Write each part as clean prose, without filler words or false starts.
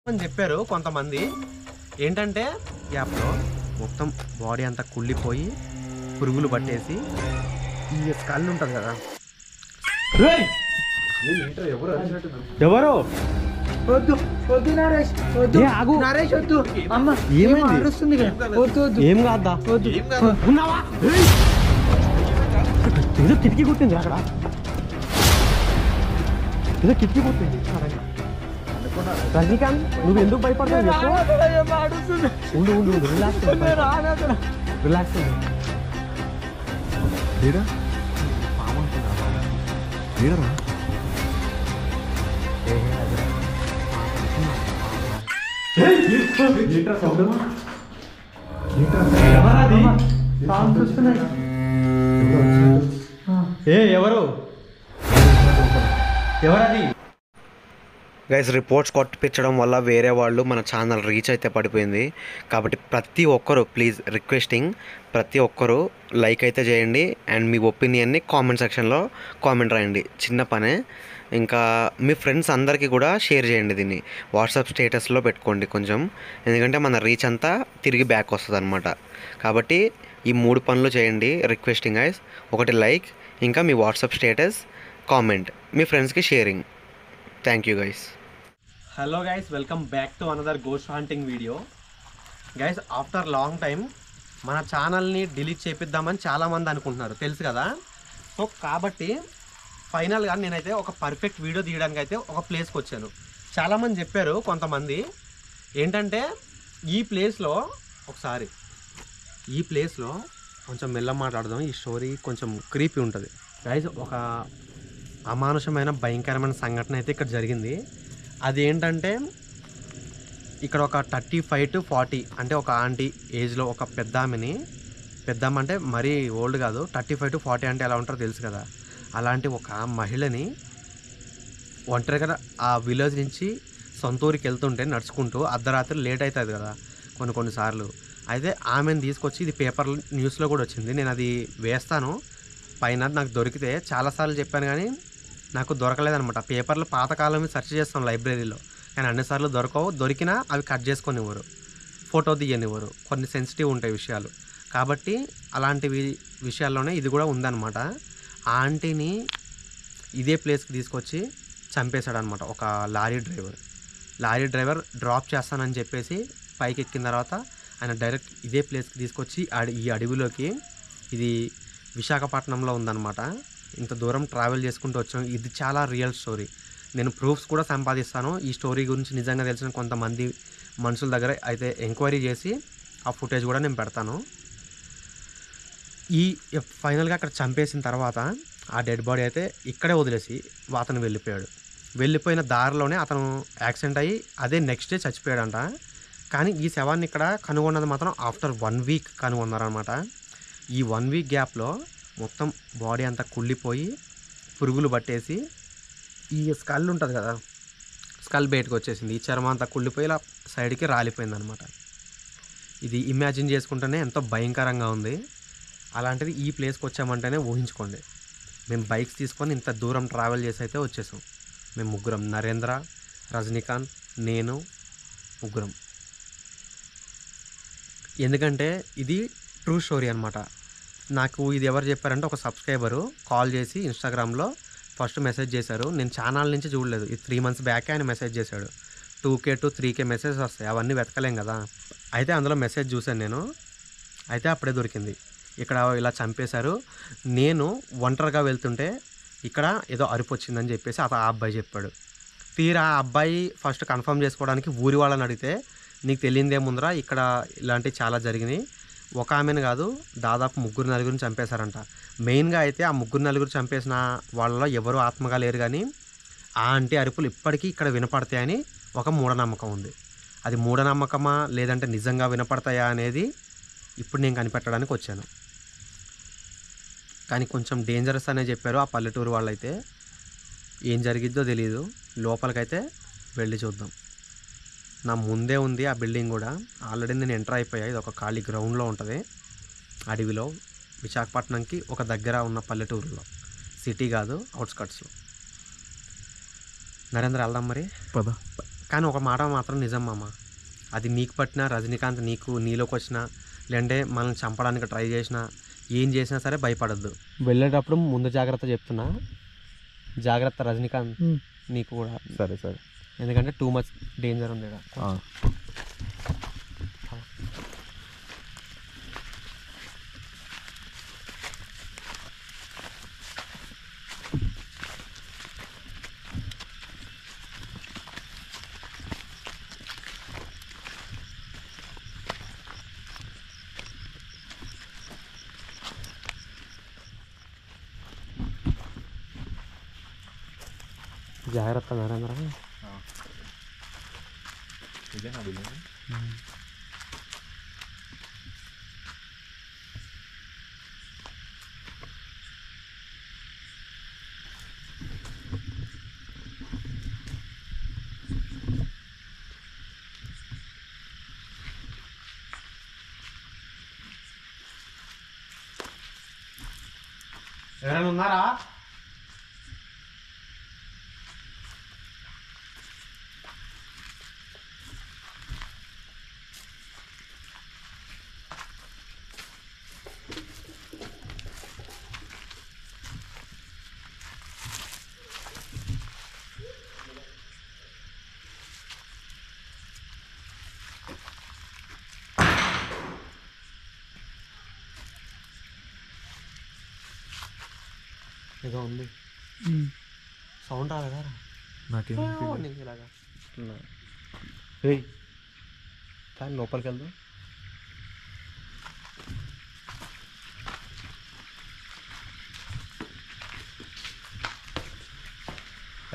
అని చెప్పారు కొంతమంది. ఏంటంటే యాప్లో మొత్తం బాడీ అంతా కుళ్ళిపోయి పురుగులు పట్టేసి ఈ స్కల్ ఉంటుంది కదా. ఎవరు వద్దు వద్దు నరేష్ వద్దు నరేష్ వద్దు అమ్మ ఏమరుస్తుంది వద్దు వద్దు ఏం కాదా వద్దు ఉన్నావా? ఏదో కిటికీ కొట్టింది అక్కడ, ఏదో కిటికీ కొట్టింది. రజనీకాంత్ నువ్వు ఎందుకు భయపడతావు? ఉండు ఉండు ఉండు, రిలాక్స్ రిలాక్స్. ఎవరు ఎవరది? గైస్ రిపోర్ట్స్ కొట్టిపించడం వల్ల వేరే వాళ్ళు మన ఛానల్ రీచ్ అయితే పడిపోయింది. కాబట్టి ప్రతి ఒక్కరు ప్లీజ్ రిక్వెస్టింగ్, ప్రతి ఒక్కరు లైక్ అయితే చేయండి అండ్ మీ ఒపీనియన్ని కామెంట్ సెక్షన్లో కామెంట్ రాయండి. చిన్న పనే. ఇంకా మీ ఫ్రెండ్స్ అందరికీ కూడా షేర్ చేయండి, దీన్ని వాట్సాప్ స్టేటస్లో పెట్టుకోండి కొంచెం, ఎందుకంటే మన రీచ్ అంతా తిరిగి బ్యాక్ వస్తుంది అనమాట. కాబట్టి ఈ 3 పనులు చేయండి రిక్వెస్టింగ్ గైస్. ఒకటి లైక్, ఇంకా మీ వాట్సాప్ స్టేటస్, కామెంట్, మీ ఫ్రెండ్స్కి sharing. Thank you guys. Hello guys, welcome back to another ghost hunting video. Guys after long time మన ఛానల్ని డిలీట్ చేపిద్దామని చాలామంది అనుకుంటున్నారు, తెలుసు కదా. సో కాబట్టి ఫైనల్గా నేనైతే ఒక పర్ఫెక్ట్ వీడియో తీయడానికి అయితే ఒక ప్లేస్కి వచ్చాను. చాలామంది చెప్పారు కొంతమంది ఏంటంటే ఈ ప్లేస్లో ఒకసారి ఈ ప్లేస్లో కొంచెం మెల్ల మాట్లాడదాం. ఈ స్టోరీ కొంచెం క్రీపీ ఉంటుంది గైస్. ఒక అమానుషమైన భయంకరమైన సంఘటన అయితే ఇక్కడ జరిగింది. అది ఏంటంటే ఇక్కడ ఒక 35 to 40 అంటే ఒక ఆంటీ ఏజ్లో ఒక పెద్దామె అంటే మరీ ఓల్డ్ కాదు, 35 to 40 అంటే ఎలా ఉంటారో తెలుసు కదా. అలాంటి ఒక మహిళని ఒంటరిగా ఆ విలేజ్ నుంచి సొంత ఊరికి వెళ్తుంటే నడుచుకుంటూ అర్ధరాత్రి లేట్ అవుతుంది కదా కొన్నిసార్లు. అయితే ఆమెను తీసుకొచ్చి, ఇది పేపర్ న్యూస్లో కూడా వచ్చింది, నేను అది వేస్తాను పైన, నాకు దొరికితే చాలాసార్లు చెప్పాను కానీ నాకు దొరకలేదనమాట. పేపర్లు పాతకాలం సెర్చ్ చేస్తాం లైబ్రరీలో, కానీ అన్నిసార్లు దొరికినా అవి కట్ చేసుకొనివ్వరు, ఫోటో తీయనివ్వరు, కొన్ని సెన్సిటివ్ ఉంటాయి విషయాలు. కాబట్టి అలాంటి విషయాల్లోనే ఇది కూడా ఉందన్నమాట. ఆ ఆంటీని ఇదే ప్లేస్కి తీసుకొచ్చి చంపేశాడనమాట ఒక లారీ డ్రైవర్ డ్రాప్ చేస్తానని చెప్పేసి పైకి ఎక్కిన తర్వాత ఆయన డైరెక్ట్ ఇదే ప్లేస్కి తీసుకొచ్చి ఈ అడవిలోకి, ఇది విశాఖపట్నంలో ఉందన్నమాట. ఇంత దూరం ట్రావెల్ చేసుకుంటూ వచ్చాం. ఇది చాలా రియల్ స్టోరీ. నేను ప్రూఫ్స్ కూడా సంపాదిస్తాను. ఈ స్టోరీ గురించి నిజంగా తెలిసిన కొంతమంది మనుషుల దగ్గర అయితే ఎంక్వైరీ చేసి ఆ ఫుటేజ్ కూడా నేను పెడతాను. ఫైనల్గా అక్కడ చంపేసిన తర్వాత ఆ డెడ్ బాడీ అయితే ఇక్కడే వదిలేసి అతను వెళ్ళిపోయిన దారిలోనే అతను యాక్సిడెంట్ అయ్యి అదే నెక్స్ట్ డే చచ్చిపోయాడంట. కానీ ఈ శవాన్ని ఇక్కడ కనుగొన్నది మాత్రం ఆఫ్టర్ 1 week కనుగొన్నారనమాట. ఈ 1 week గ్యాప్లో మొత్తం బాడీ అంతా కుళ్ళిపోయి పురుగులు పట్టేసి ఈ స్కల్ ఉంటుంది కదా, స్కల్ బయటకు వచ్చేసింది. ఈ చర్మం అంతా కుళ్ళిపోయి ఇలా సైడ్కి రాలిపోయిందనమాట. ఇది ఇమాజిన్ చేసుకుంటేనే ఎంతో భయంకరంగా ఉంది. అలాంటిది ఈ ప్లేస్కి వచ్చామంటేనే ఊహించుకోండి. మేము బైక్స్ తీసుకొని ఇంత దూరం ట్రావెల్ చేసి అయితే వచ్చేసాం. మేము ముగ్గురం, నరేంద్ర, రజనీకాంత్, నేను, ముగ్గురం. ఎందుకంటే ఇది ట్రూ స్టోరీ అనమాట. నాకు ఇది ఎవరు చెప్పారంటే ఒక సబ్స్క్రైబరు కాల్ చేసి ఇన్స్టాగ్రామ్లో ఫస్ట్ మెసేజ్ చేశారు. నేను ఛానల్ నుంచి చూడలేదు, ఇది 3 months బ్యాకే ఆయన మెసేజ్ చేశాడు. 2K to 3K మెసేజెస్ వస్తాయి, అవన్నీ వెతకలేం కదా. అయితే అందులో మెసేజ్ చూశాను నేను. అయితే అప్పుడే దొరికింది, ఇక్కడ ఇలా చంపేశారు. నేను ఒంటరిగా వెళ్తుంటే ఇక్కడ ఏదో అరుపు వచ్చిందని చెప్పేసి ఆ అబ్బాయి చెప్పాడు. తీరా ఆ అబ్బాయి ఫస్ట్ కన్ఫర్మ్ చేసుకోవడానికి ఊరి వాళ్ళని అడిగితే, నీకు తెలియదేముందిరా, ఇక్కడ ఇలాంటివి చాలా జరిగినాయి, ఒక ఆమెను కాదు దాదాపు 3-4 చంపేశారంట. మెయిన్గా అయితే ఆ 3-4 చంపేసిన వాళ్ళలో ఎవరు ఆత్మగా లేరు, కానీ ఆ ఆంటీ అరుపులు ఇప్పటికీ ఇక్కడ వినపడతాయని ఒక మూఢనమ్మకం ఉంది. అది మూఢనమ్మకమా లేదంటే నిజంగా వినపడతాయా అనేది ఇప్పుడు నేను కనిపెట్టడానికి వచ్చాను. కానీ కొంచెం డేంజరస్ అనే చెప్పారు ఆ పల్లెటూరు వాళ్ళైతే. ఏం జరిగిద్దో తెలియదు, లోపలికైతే వెళ్ళి చూద్దాం. నా ముందే ఉంది ఆ బిల్డింగ్ కూడా, ఆల్రెడీ నేను ఎంటర్ అయిపోయా. ఇది ఒక ఖాళీ గ్రౌండ్లో ఉంటుంది అడవిలో, విశాఖపట్నంకి ఒక దగ్గర ఉన్న పల్లెటూరులో, సిటీ కాదు, అవుట్స్కట్స్లో. నరేంద్ర వెళ్దాం మరి. పద. కానీ ఒక మాట మాత్రం నిజం మామ, అది నీకు పట్టినా రజనీకాంత్ నీలోకి వచ్చినా లేదంటే మనల్ని చంపడానికి ట్రై చేసినా ఏం చేసినా సరే భయపడద్దు. వెళ్ళేటప్పుడు ముందు జాగ్రత్త చెప్తున్నా, జాగ్రత్త రజనీకాంత్ నీకు కూడా. సరే సరే. ఎందుకంటే టూ మచ్ డేంజర్ ఉంది ఇక్కడ. జాగ్రత్త నరేంద్ర. ఇదే నా బిల్డింగ్. ఎవరైనా ఉన్నారా? ఏదో ఉంది, సౌండ్ రాలేదా? నాకేం ఇలాగా కానీ లోపలికి వెళ్దాం.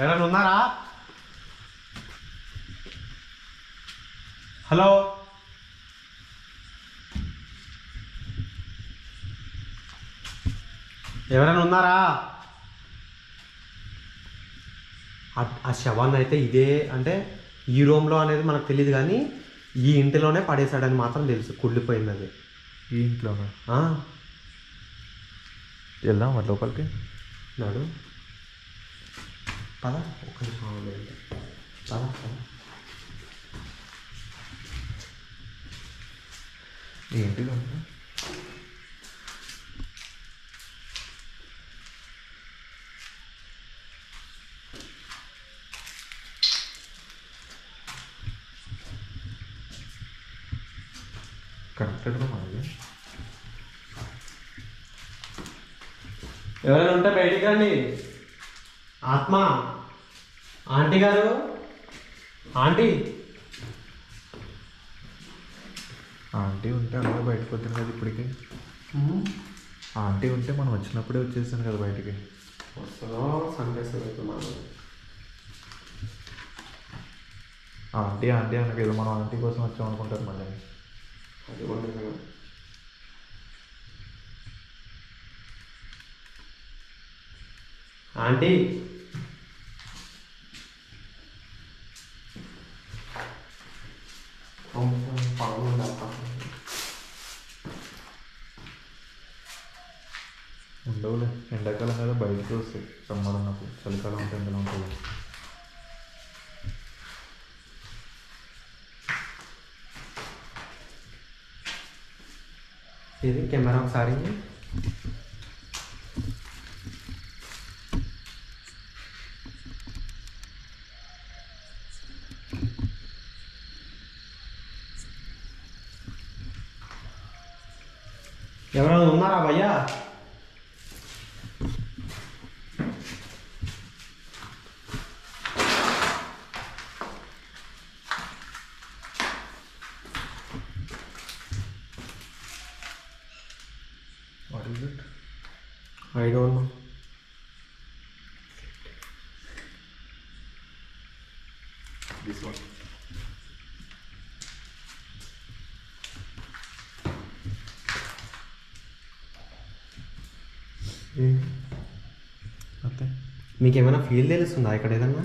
ఎవరైనా ఉన్నారా? హలో, ఎవరైనా ఉన్నారా? ఆ శవాన్ని అయితే ఇదే అంటే ఈ రూమ్లో అనేది మనకు తెలియదు, కానీ ఈ ఇంటిలోనే పడేశాడని మాత్రం తెలుసు. కుళ్ళిపోయింది అది ఈ ఇంట్లోనా? వెళ్దాం మరి లోపలికి. నాడు పద, ఒక్క నిమిషం పద పద. ఏంటిదో కనెక్టెడ్గా మాది. ఎవరైనా ఉంటే బయటికి రండి. ఆత్మ, ఆంటీ గారు, ఆంటీ. ఆంటీ ఉంటే అందరూ బయటకు వచ్చింది కదా ఇప్పటికి. ఆంటీ ఉంటే మనం వచ్చినప్పుడే వచ్చేసాను కదా బయటికి. వస్తుందో సందేశం మనం ఆంటీ ఆంటీ అనకేదో మనం ఆంటీ కోసం వచ్చామనుకుంటారు మళ్ళీ. అది కూడా నిజమే. ఆంటీ, ఉండవులే, ఎండాకాలం కదా బయటకు వస్తాయి. సమ్మర్ ఉన్నప్పుడు, చలికాలం అంటే ఎండలో ఉంటుంది. ఇది కెమెరా ఒకసారి. ఎవరైనా ఉన్నారా భయ్యా? What is it? I don't know. This one. అంతే. మీకు ఏమైనా ఫీల్ తెలుస్తుందా ఇక్కడ ఏదన్నా?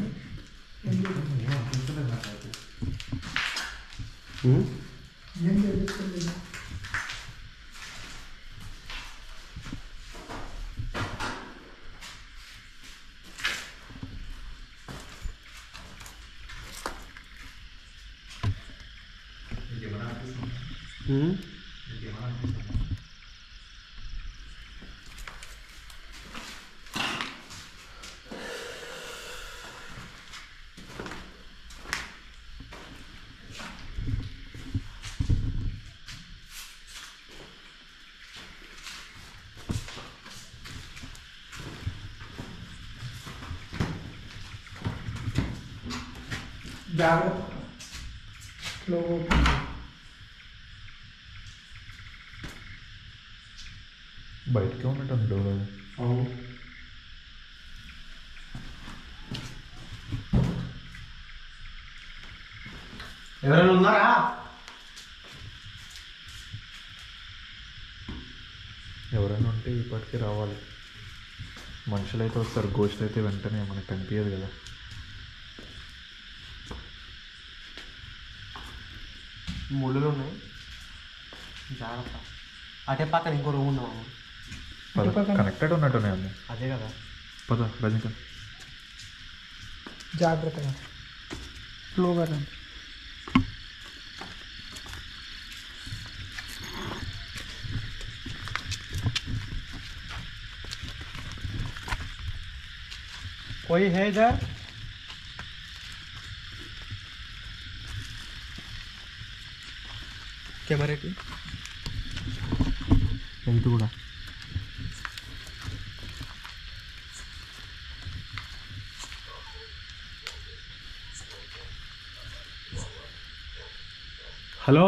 బయటకే ఉన్నట్టు డోర్ అది. ఎవరైనా ఉన్నారా? ఎవరైనా ఉంటే ఇప్పటికే రావాలి. మనుషులు అయితే వస్తారు, గోష్లు అయితే వెంటనే మనకు కనిపించదు కదా. ముళ్ళు ఉన్నాయి, జాగ్రత్త. అటే పక్కన ఇంకో రూమ్ ఉన్నాము. కనెక్టెడ్ ఉన్నట్టున్నాయి అన్నీ. అదే కదా. పద రజనీకాంత్. జాగ్రత్తగా స్లోగా రండి. कोई है इधर? కెమెరాకి లైట్ కూడా. హలో,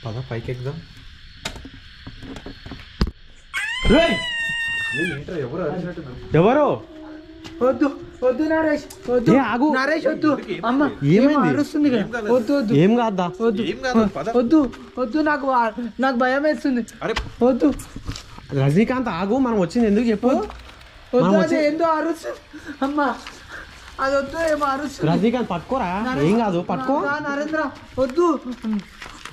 పద పైకి ఎక్కుదాం. ఎవరు? వద్దు వద్దు నరేష్, వద్దు నరేష్, వద్దు. అమ్మ ఏమైంది? అరుస్తుంది కదా. వద్దు వద్దు ఏం కాదా? వద్దు వద్దు వద్దు, నాకు భయం వేస్తుంది. వద్దు రజనీకాంత్ ఆగు, మనం వచ్చింది ఎందుకు చెప్పు. వద్దు, అది ఏందో అరుస్తుంది. అమ్మ అది వద్దు, ఏమో అరుస్తుంది. రజనీకాంత్ పట్టుకోరా, ఏం కాదు, పట్టుకో. నరేంద్ర వద్దు.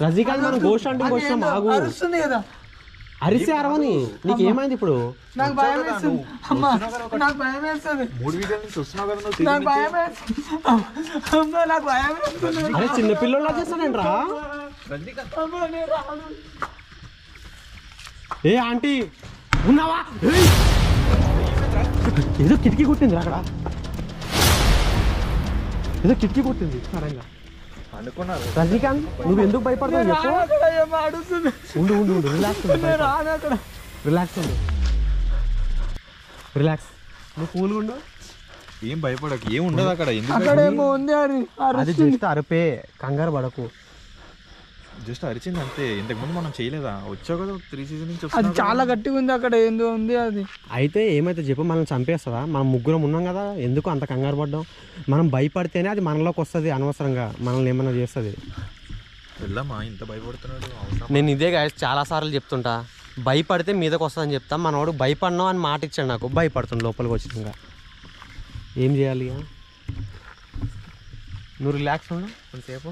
రజనీకాంత్ మనం గోష్ అంటే వచ్చినాం, ఆగు. అరుస్తుంది కదా. అరిసి అరవని, నీకు ఏమైంది ఇప్పుడు? నాకు భయం వేస్తుంది. అమ్మ నాకు భయం వేస్తుంది. 3 వీడియోల నుంచి వస్తున్నావు కదా నువ్వు. నాకు భయం వేస్తుంది. అమ్మ నాకు భయం వేస్తుంది. అరే చిన్న పిల్లలు చేస్తానంట్రా. అమ్మ నేను రాను. ఏ ఆంటీ ఉన్నావా? ఏయ్! ఏదో కిటికీ కొట్టింది అక్కడ, ఏదో కిటికీ కొట్టింది సడన్గా. అనుకున్నారు. రజనీకాంత్ నువ్వు ఎందుకు భయపడతావు చెప్పు. అక్కడ ఏమో అడుస్తుంది. ఉండు ఉండు ఉండు, రిలాక్స్ ఉండు, నేను రాను అక్కడ. రిలాక్స్ ఉండు, రిలాక్స్. నువ్వు కూల్గా ఉండు, ఏం భయపడకు, ఏం ఉండదు అక్కడ. అక్కడ ఏమో ఉంది అని అది అరుస్తుంది. జస్ట్ అరపే, కంగారు పడకు. జస్ట్ అరిచింది అంతే. ఇంతకుముందు మనం చేయలేదా? వచ్చావు కదా 3 సీజన్ నుంచి అది వస్తున్నావు. చాలా గట్టిగా ఉంది. అక్కడ ఏందో ఉంది అది. అయితే ఏమైతే చెప్పు, మనం చంపేస్తుందా? మనం ముగ్గురం ఉన్నాం కదా, ఎందుకు అంత కంగారు పడ్డాం? మనం భయపడితేనే అది మనలోకి వస్తుంది, అనవసరంగా మనల్ని ఏమైనా చేస్తుంది. వెళ్ళమ్మా, ఇంత భయపడుతున్నాడు అవసరం. నేను ఇదే గాయస్ చాలాసార్లు చెప్తుంటా, భయపడితే మీదకి వస్తుందని చెప్తా. మనవాడు భయపడినావు అని మాట ఇచ్చాడు నాకు, భయపడుతుంది లోపలికి వచ్చినాక. ఏం చేయాలి ఇక? నువ్వు రిలాక్స్ ఉండు కొంతసేపు.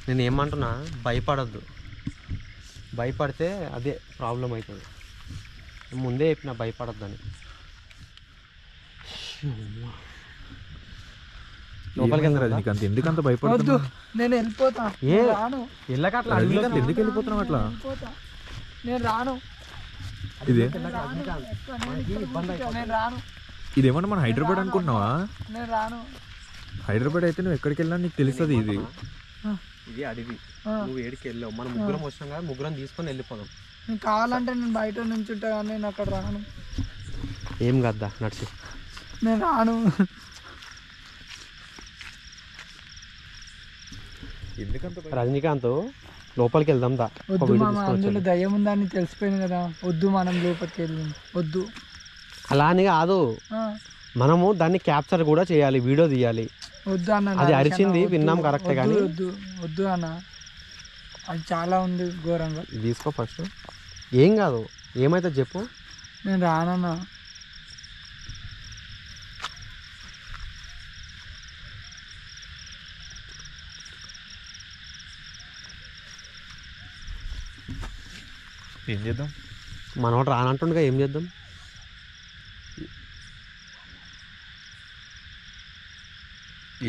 నేను ఏమంటున్నా, భయపడద్దు. భయపడితే అదే ప్రాబ్లం అవుతుంది. ముందే చెప్పిన భయపడద్దని. లోపలికి వెళ్తా రజనీకాంత్ ఎందుకంత వద్దు, భయపడుతున్నావు? నేను వెళ్ళిపోతా. ఏ నేను రాను. ఎల్లకట్లా రజనీకాంత్ ఎందుకు వెళ్ళిపోతున్నావు అట్లా? వెళ్ళిపోతా. నేను రాను. ఇదే నేను రాను. ఇదేమన్నా మన హైదరాబాద్ అనుకుంటున్నావా? నేను రాను. హైదరాబాద్ అయితే నువ్వు ఎక్కడికి వెళ్ళినా నీకు తెలుస్తుంది. ఇది ఇది అడివి, నువ్వు ఏడికి వెళ్ళావు. మనం ముగ్గురం వచ్చినాం కదా, ముగ్గురం తీసుకొని వెళ్ళిపోదాం. నేను కావాలంటే నేను బయట నుంచి ఉంటా, కానీ నేను అక్కడ రాను. ఏం కద్దా నడిచి. నేను రాను. ఎందుకంత రజనీకాంత్ లోపలికి వెళ్దాం దా. వద్దు మామ, అందులో దయ్యం ఉందని తెలిసిపోయింది కదా. వద్దు, మనం లోపలికి వెళ్ళి వద్దు. అలా అని కాదు, ఆ, మనము దాన్ని క్యాప్చర్ కూడా చేయాలి, వీడియో తీయాలి. వద్దు అన్న, అది నరేష్ అరిచింది అన్న, విన్నాం వద్దు, కరెక్టే వద్దు, కానీ వద్దు వద్దు అన్న, అది చాలా ఉంది ఘోరంగా. ఇది తీసుకో ఫస్ట్. ఏం కాదు, ఏమైతే చెప్పు. నేను రానన్నా. ఏం చేద్దాం? మనోడు రానంటుండగా ఏం చేద్దాం?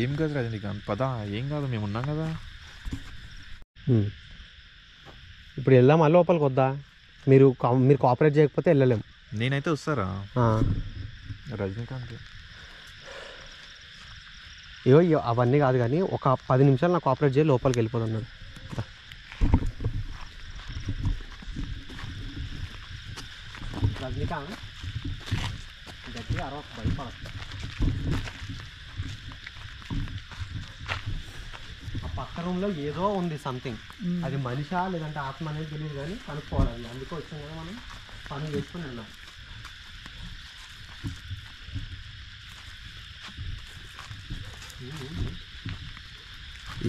ఏం కాదు రజనీకాంత్, పదా, ఏం కాదు, మేము ఉన్నాం కదా. ఇప్పుడు వెళ్దామా లోపలికి వద్దా? మీరు కోఆపరేట్ చేయకపోతే వెళ్ళలేం. నేనైతే వస్తారా రజనీకాంత్? అయ్యో అవన్నీ కాదు కానీ ఒక 10 నిమిషాలు నాకు కోఆపరేట్ చేసి లోపలికి వెళ్ళిపోతున్నాడు. రజనీకాంత్ గట్టిగా అరవకు, భయపడదు. ఆ పక్క రూమ్లో ఏదో ఉంది సంథింగ్. అది మనిషా లేదంటే ఆత్మ అనేది తెలియదు కానీ కనుక్కోవాలి. అది అందుకే వచ్చాం కదా మనం, పని చేసుకుని వెళ్ళాం.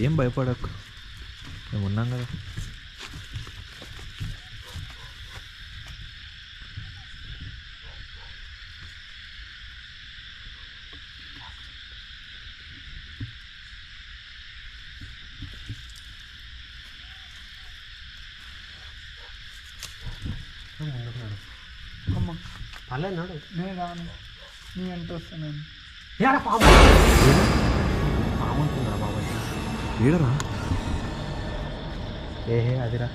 ఏం భయపడకు, మేము ఉన్నాం కదా. అమ్మ పర్లేదు నాడు. నేను రాను, నీ ఎంత వస్తున్నాను. పాము అనుకున్నా బాబాయ్. ఏడరా? ఏహే అదిరా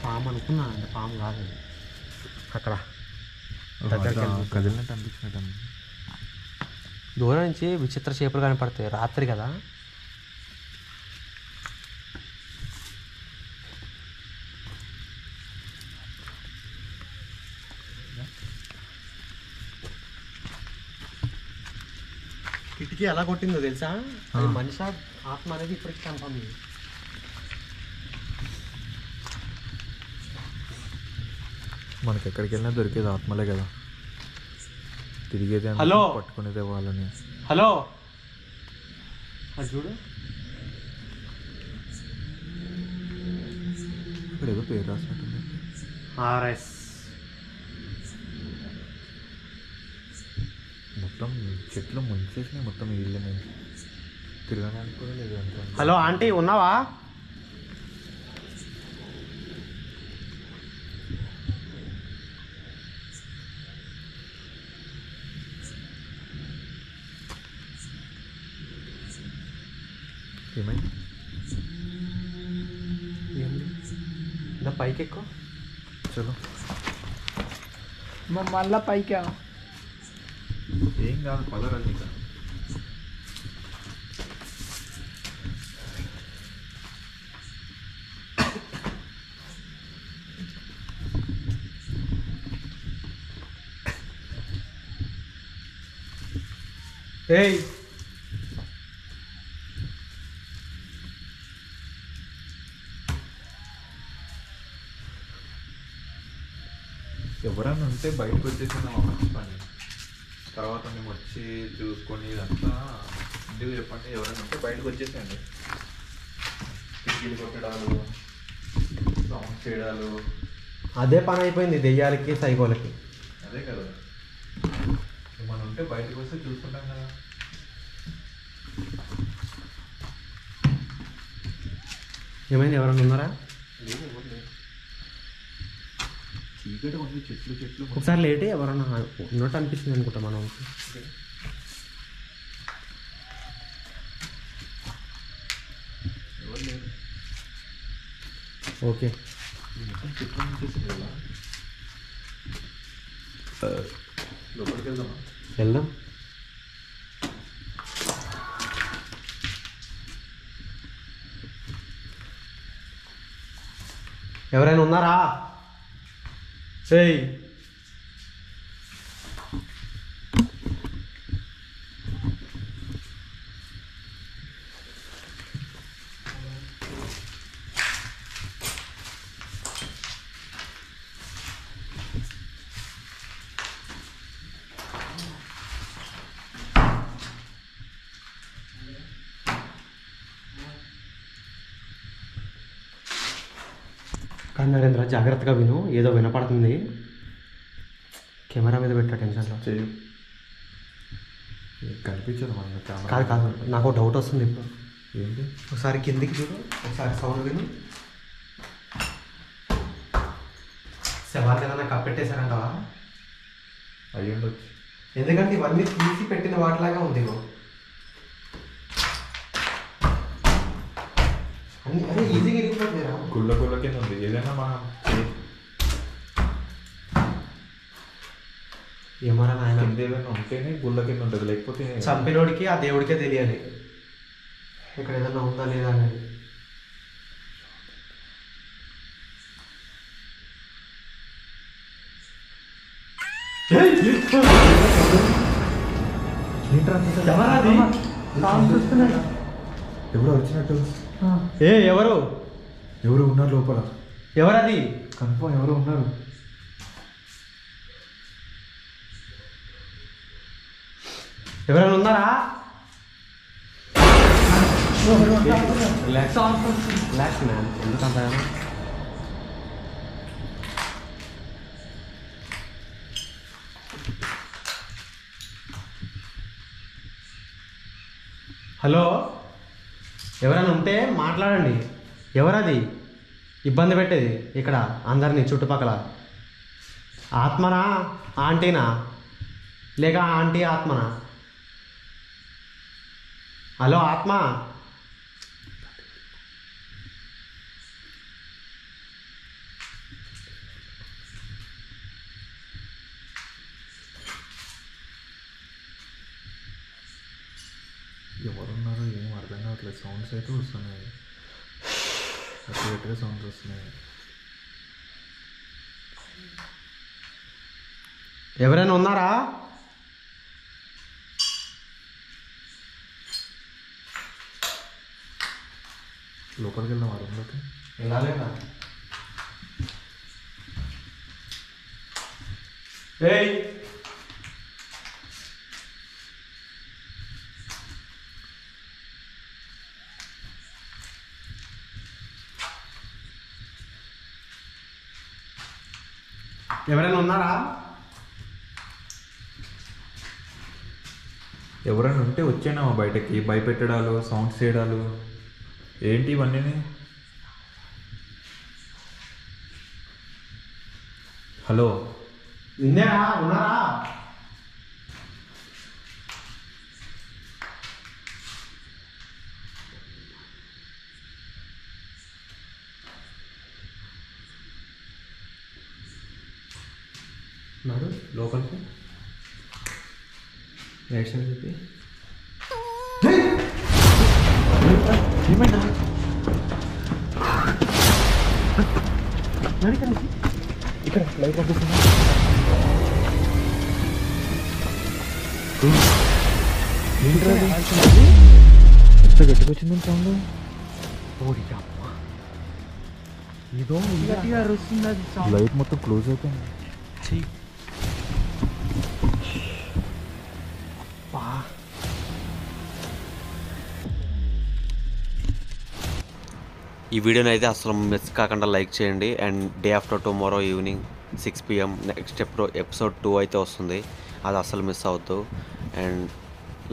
పాము అనుకున్నా, అంటే పాము కాదు అక్కడ కదిలినట్టు అనిపించినట్టు. దూరం నుంచి విచిత్ర చేపలు కనపడతాయి రాత్రి కదా. కిటికీ ఎలా కొట్టిందో తెలుసా? అది మనిషి ఆత్మ అనేది ఇప్పటికి కన్ఫర్మ్. మనకి ఎక్కడికి వెళ్ళినా దొరికేది ఆత్మలే కదా, తిరిగేది హలో పట్టుకునేదే వాళ్ళని. హలో అది చూడు, ఇక్కడ ఏదో పేరు రాసినట్టుంది. ఆర్ఎస్. మొత్తం చెట్లు ముంచేసినాయి, మొత్తం ఇళ్ళని తిరగడానికి కూడా లేదు అంత. హలో ఆంటీ ఉన్నావా? ఏమైంది? ఇంకా పైకి ఎక్కువ. చలో మళ్ళా పైకా? ఏం కాదు, పదరాదు. ఇంకా ఏయ్ ఎవరైనా ఉంటే బయటకు వచ్చేసిన మంచి పని. తర్వాత మేము వచ్చి చూసుకొని ఇదంతా ఎందుకు చెప్పండి. ఎవరైనా ఉంటే బయటకు వచ్చేసేయండి. కిటికీలు కొట్టడాలు, సౌండ్ చేయడాలు, అదే పని అయిపోయింది దెయ్యాలకి సైకోలకి. అదే కదా. మనం ఉంటే బయటకు వస్తే చూసుకుంటాం కదా. ఏమైంది? ఎవరైనా ఉన్నారా? లేదు, ఎవరు లేదు. చీకటి ఉంది, చెట్లు చెట్లు. ఒకసారి లేటే ఎవరన్నా ఉన్నట్టు అనిపిస్తుంది అనుకుంటా మనం. ఎవరు లేదు. ఓకే మొత్తం చెట్లు వచ్చేసింది కదా. లోపలికి వెళ్దామా? వెళ్దాం. ఎవరైనా ఉన్నారా? ఏయ్ నరేంద్ర జాగ్రత్తగా విను, ఏదో వినపడుతుంది. కెమెరా మీద పెట్టా టెన్షన్లో. చెయ్యి కనిపించదు మన కెమెరా. కాదు కాదు, నాకు డౌట్ వస్తుంది ఇప్పుడు. ఏంటి? ఒకసారి కిందికి చూడు, ఒకసారి సౌండ్ విను. శవాన్ని ఏదైనా కప్పెట్టేశారంటావా? అయ్యి ఉండొచ్చు. ఎందుకంటే ఇవన్నీ తీసి పెట్టిన వాటిలాగా ఉంది ఇగో. అన్ని అరే ఈజీగా ఇరిగిపోతుంది రా. గుళ్ళ కింద ఉంది. ఏదైనా మనం ఏమరా నాయన, కింద ఏదైనా ఉంటేనే గుళ్ళ కింద ఉంటుంది, లేకపోతే చంపినోడికి ఆ దేవుడికే తెలియాలి ఇక్కడ ఏదైనా ఉందా లేదా అనేది. ఎవరు వచ్చినట్టు? ఎవరు ఎవరు ఉన్నారు లోపల? ఎవరది? కన్ఫర్మ్ ఎవరు ఉన్నారు. ఎవరైనా ఉన్నారా? రిలాక్స్ మ్యామ్, ఎందుకంత హలో, ఎవరైనా ఉంటే మాట్లాడండి. ఎవరది ఇబ్బంది పెట్టేది ఇక్కడ అందరినీ చుట్టుపక్కల? ఆత్మనా ఆంటీనా, లేక ఆంటీ ఆత్మనా? హలో ఆత్మ, ఎవరున్నారో ఏం అర్థం కావట్లేదు. సౌండ్స్ అయితే వస్తున్నాయి, గట్టిగా సౌండ్స్ వస్తున్నాయి. ఎవరైనా ఉన్నారా? లోపలికి వెళ్దాం ఆ రూమ్లోకి. వెళ్ళాలేదా? ఎవరైనా ఉన్నారా? ఎవరైనా ఉంటే వచ్చేనామా బయటకి. భయపెట్టడాలు, సౌండ్స్ చేయడాలు ఏంటి ఇవన్నీ? హలో, నిన్నేరా? ఉన్నారా? నాడు లోపలికి రైట్ సైడ్ చెప్పి. ఏమైనా ఇక్కడ లైట్ కనిపిస్తుంది. ఏంట్రా ఎంత గట్టిగా వచ్చిందని సౌండ్? ఇదో గట్టిగా అరుస్తుంది అది sound. లైట్ మొత్తం క్లోజ్ అయిపోయింది. ఈ వీడియోని అయితే అసలు మిస్ కాకుండా లైక్ చేయండి. And day after tomorrow evening 6 PM next episode 2 అయితే వస్తుంది, అది అసలు మిస్ అవుతూ. అండ్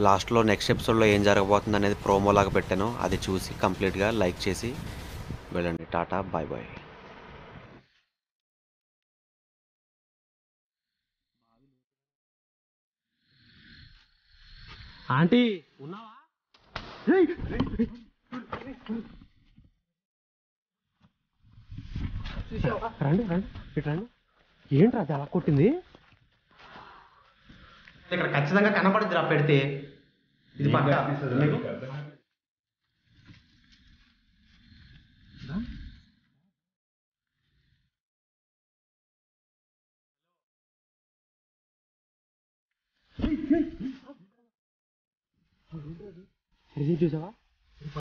లాస్ట్లో నెక్స్ట్ ఎపిసోడ్లో ఏం జరగబోతుంది అనేది ప్రోమోలాగా పెట్టాను, అది చూసి కంప్లీట్గా లైక్ చేసి వెళ్ళండి. Tata, bye bye. ఆంటీ ఉన్నావా? రండి రండి, ఇటు రండి. ఏంట్రా అది అలా కొట్టింది? ఇక్కడ ఖచ్చితంగా కనపడుద్దిరా పెడితే. ఇది పక్కా. చూసావా?